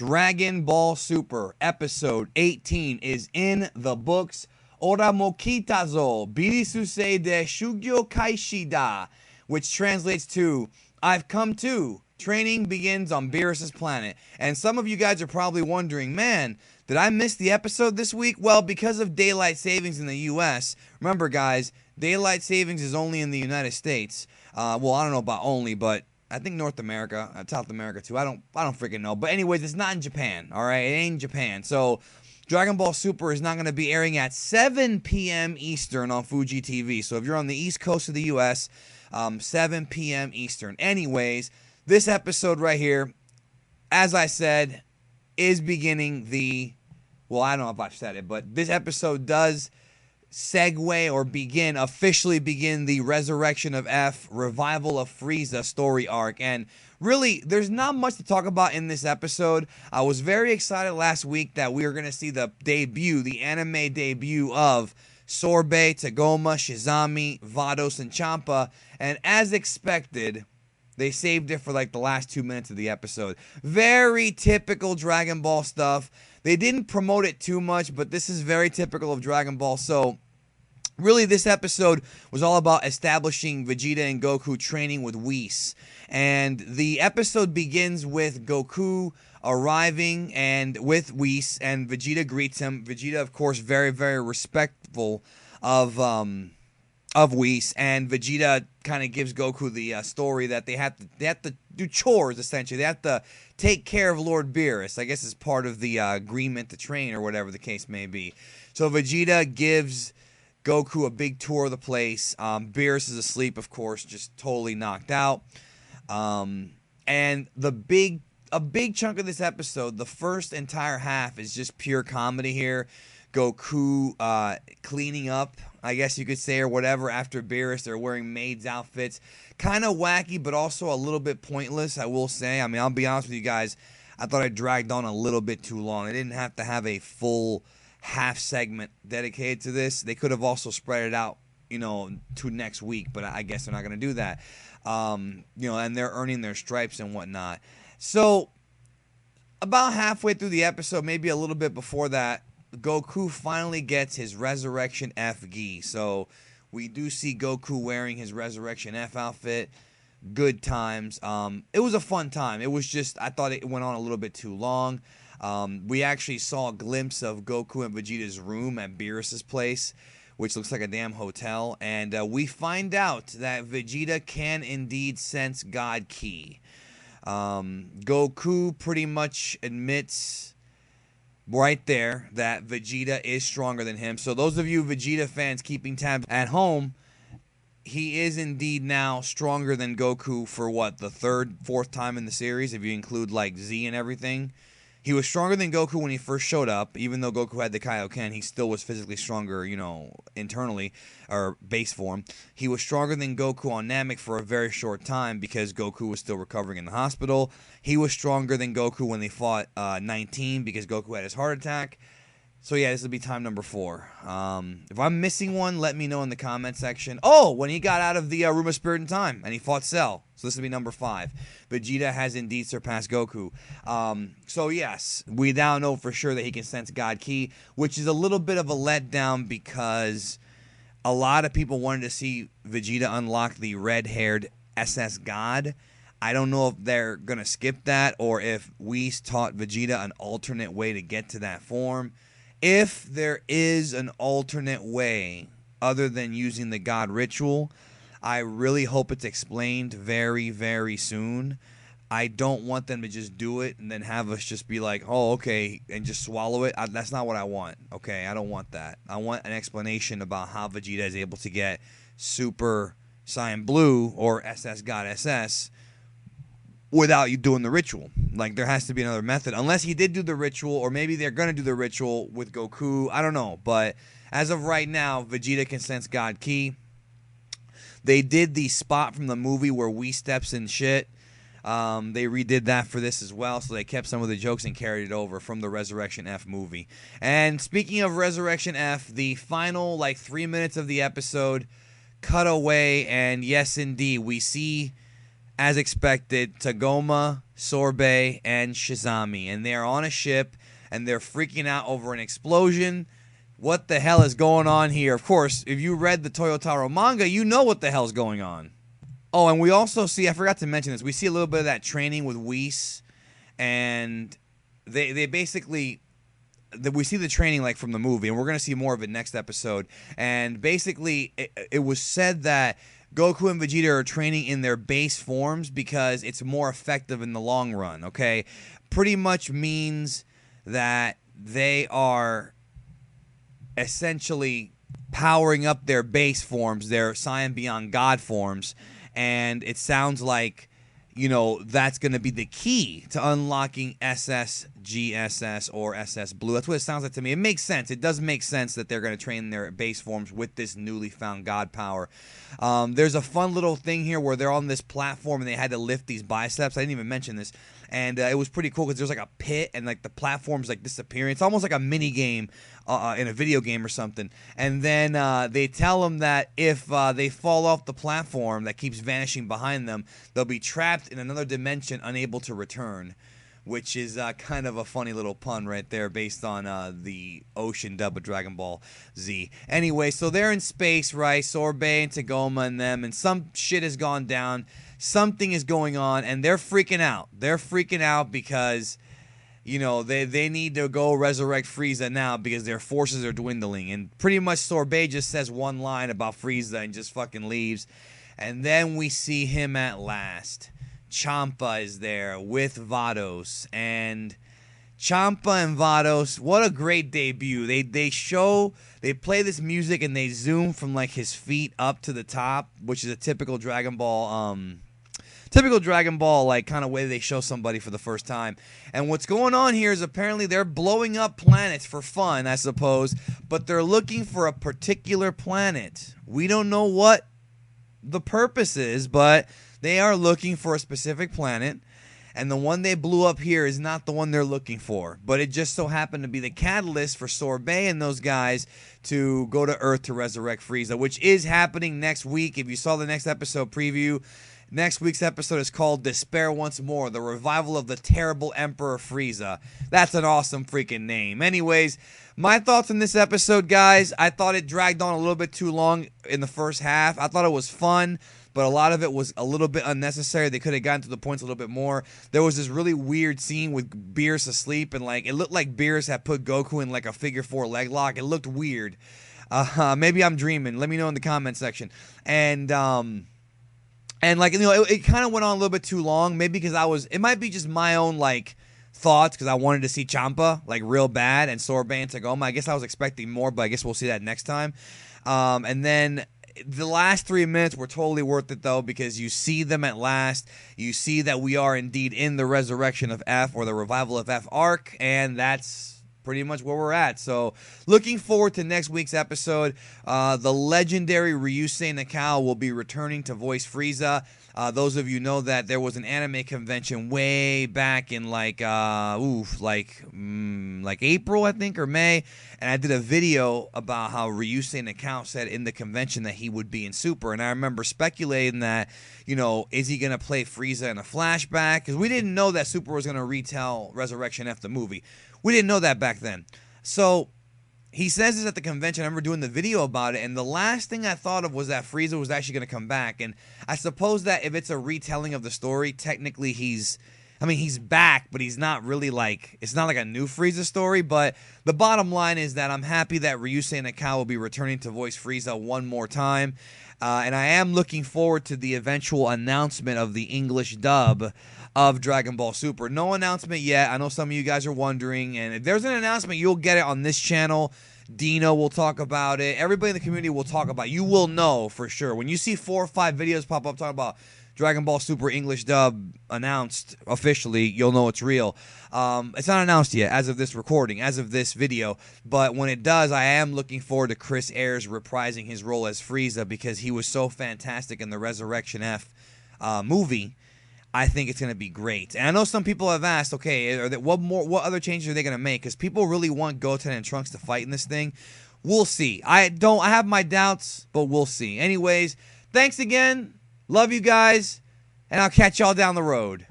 Dragon Ball Super episode 18 is in the books. Ora mo kitazo, birisusei de shugyo kaishi da, which translates to, I've come to. Training begins on Beerus' planet. And some of you guys are probably wondering, man, did I miss the episode this week? Well, because of daylight savings in the U.S., remember guys, daylight savings is only in the United States. Well, I don't know about only, but I think North America, South America too. I don't freaking know. But anyways, it's not in Japan. All right, it ain't in Japan. So Dragon Ball Super is not going to be airing at 7 p.m. Eastern on Fuji TV. So if you're on the East Coast of the U.S., 7 p.m. Eastern. Anyways, this episode right here, as I said, is beginning the. Well, I don't know if I've said it, but this episode does segue or officially begin the Resurrection of F, Revival of Frieza story arc. And really, there's not much to talk about in this episode. I was very excited last week that we were going to see the anime debut of Sorbet, Tagoma, Shizami, Vados, and Champa. And as expected, they saved it for like the last 2 minutes of the episode. Very typical Dragon Ball stuff. They didn't promote it too much, but this is very typical of Dragon Ball. So, really, this episode was all about establishing Vegeta and Goku training with Whis. And the episode begins with Goku arriving and with Whis, and Vegeta greets him. Vegeta, of course, very, very respectful of Whis, and Vegeta kind of gives Goku the story that they have to do chores, essentially. They have to take care of Lord Beerus. I guess it's part of the agreement to train or whatever the case may be. So Vegeta gives Goku a big tour of the place. Beerus is asleep, of course, just totally knocked out. And a big chunk of this episode, the first entire half, is just pure comedy here. Goku cleaning up, I guess you could say, or whatever, after Beerus. They're wearing maids' outfits. Kind of wacky, but also a little bit pointless, I will say. I mean, I'll be honest with you guys. I thought I dragged on a little bit too long. I didn't have to have a full half segment dedicated to this. They could have also spread it out, to next week, but I guess they're not going to do that. And they're earning their stripes and whatnot. So, about halfway through the episode, maybe a little bit before that, Goku finally gets his Resurrection F gi. So we do see Goku wearing his Resurrection F outfit. Good times. It was a fun time. It was just, I thought it went on a little bit too long. We actually saw a glimpse of Goku and Vegeta's room at Beerus' place, which looks like a damn hotel. And we find out that Vegeta can indeed sense God Ki. Goku pretty much admits right there that Vegeta is stronger than him. So those of you Vegeta fans keeping tabs at home, he is indeed now stronger than Goku for the fourth time in the series, if you include like Z and everything. He was stronger than Goku when he first showed up. Even though Goku had the Kaioken, he still was physically stronger, internally, or base form. He was stronger than Goku on Namek for a very short time because Goku was still recovering in the hospital. He was stronger than Goku when they fought 19 because Goku had his heart attack. So yeah, this will be time number 4. If I'm missing one, let me know in the comment section. Oh, when he got out of the Room of Spirit and Time and he fought Cell. So this will be number 5. Vegeta has indeed surpassed Goku. So yes, we now know for sure that he can sense God Ki, which is a little bit of a letdown because a lot of people wanted to see Vegeta unlock the red-haired SS God. I don't know if they're going to skip that or if Whis taught Vegeta an alternate way to get to that form. If there is an alternate way other than using the God ritual, I really hope it's explained very, very soon. I don't want them to just do it and then have us just be like, oh, okay, and just swallow it. That's not what I want, okay? I don't want that. I want an explanation about how Vegeta is able to get Super Saiyan Blue or SS God SS without you doing the ritual. Like, there has to be another method. Unless he did do the ritual, or maybe they're going to do the ritual with Goku. I don't know. But as of right now, Vegeta can sense God Ki. They did the spot from the movie where Whis steps in shit. They redid that for this as well. So they kept some of the jokes and carried it over from the Resurrection F movie. And speaking of Resurrection F, the final, 3 minutes of the episode cut away. And yes, indeed, we see as expected, Tagoma, Sorbet, and Shizami. And they're on a ship, and they're freaking out over an explosion. What the hell is going on here? Of course, if you read the Toyotaro manga, you know what the hell's going on. Oh, and we also see, I forgot to mention this, we see a little bit of that training with Whis, and they basically, we see the training like from the movie, and we're going to see more of it next episode. And basically, it was said that Goku and Vegeta are training in their base forms because it's more effective in the long run, okay? Pretty much means that they are essentially powering up their base forms, their Saiyan Beyond God forms, and it sounds like, you know, that's going to be the key to unlocking SS, GSS, or SS Blue. That's what it sounds like to me. It makes sense. It does make sense that they're going to train their base forms with this newly found God power. There's a fun little thing here where they're on this platform and they had to lift these biceps. I didn't even mention this. And it was pretty cool because there's like a pit and like the platform's like disappearing. It's almost like a mini game in a video game or something. And then they tell them that if they fall off the platform that keeps vanishing behind them, they'll be trapped in another dimension, unable to return. Which is kind of a funny little pun right there based on the ocean dub of Dragon Ball Z. Anyway, so they're in space, right? Sorbet and Tagoma and them, and some shit has gone down. Something is going on, and they're freaking out. They're freaking out because, you know, they need to go resurrect Frieza now because their forces are dwindling. And pretty much Sorbet just says one line about Frieza and just fucking leaves. And then we see him at last. Champa is there with Vados, and Champa and Vados, what a great debut. They play this music and they zoom from like his feet up to the top, which is a typical Dragon Ball like kind of way they show somebody for the first time. And what's going on here is apparently they're blowing up planets for fun, I suppose, but they're looking for a particular planet. We don't know what the purpose is, but they are looking for a specific planet, and the one they blew up here is not the one they're looking for. But it just so happened to be the catalyst for Sorbet and those guys to go to Earth to resurrect Frieza, which is happening next week. If you saw the next episode preview, next week's episode is called Despair Once More, the revival of the terrible Emperor Frieza. That's an awesome freaking name. Anyways, my thoughts on this episode, guys. I thought it dragged on a little bit too long in the first half. I thought it was fun, but a lot of it was a little bit unnecessary. They could have gotten to the points a little bit more. There was this really weird scene with Beerus asleep, and like it looked like Beerus had put Goku in like a figure 4 leg lock. It looked weird. Maybe I'm dreaming. Let me know in the comment section. And like, you know, it kind of went on a little bit too long. Maybe because it might be just my own like thoughts because I wanted to see Champa like real bad and Sorbet and Tagoma. I guess I was expecting more, but I guess we'll see that next time. And then the last 3 minutes were totally worth it, though, because you see them at last. You see that we are indeed in the resurrection of F, or the revival of F arc, and that's pretty much where we're at. So looking forward to next week's episode. The legendary Ryusei Nakao will be returning to voice Frieza. Those of you know that there was an anime convention way back in like April, I think, or May, and I did a video about how Ryusei Nakao said in the convention that he would be in Super, and I remember speculating that, you know, is he going to play Frieza in a flashback? Because we didn't know that Super was going to retell Resurrection F the movie. We didn't know that back then. So he says this at the convention. I remember doing the video about it, and the last thing I thought of was that Frieza was actually going to come back. And I suppose that if it's a retelling of the story, technically he's back, but he's not really like, it's not like a new Frieza story. But the bottom line is that I'm happy that Ryusei Nakao will be returning to voice Frieza one more time. And I am looking forward to the eventual announcement of the English dub of Dragon Ball Super. No announcement yet. I know some of you guys are wondering, and if there's an announcement, you'll get it on this channel. Dino will talk about it. Everybody in the community will talk about it. You will know for sure. When you see 4 or 5 videos pop up talking about Dragon Ball Super English dub announced officially, you'll know it's real. It's not announced yet as of this recording, as of this video, but when it does, I am looking forward to Chris Ayres reprising his role as Frieza because he was so fantastic in the Resurrection F movie. I think it's going to be great. And I know some people have asked, okay, what other changes are they going to make? Because people really want Goten and Trunks to fight in this thing. We'll see. I have my doubts, but we'll see. Anyways, thanks again. Love you guys. and I'll catch y'all down the road.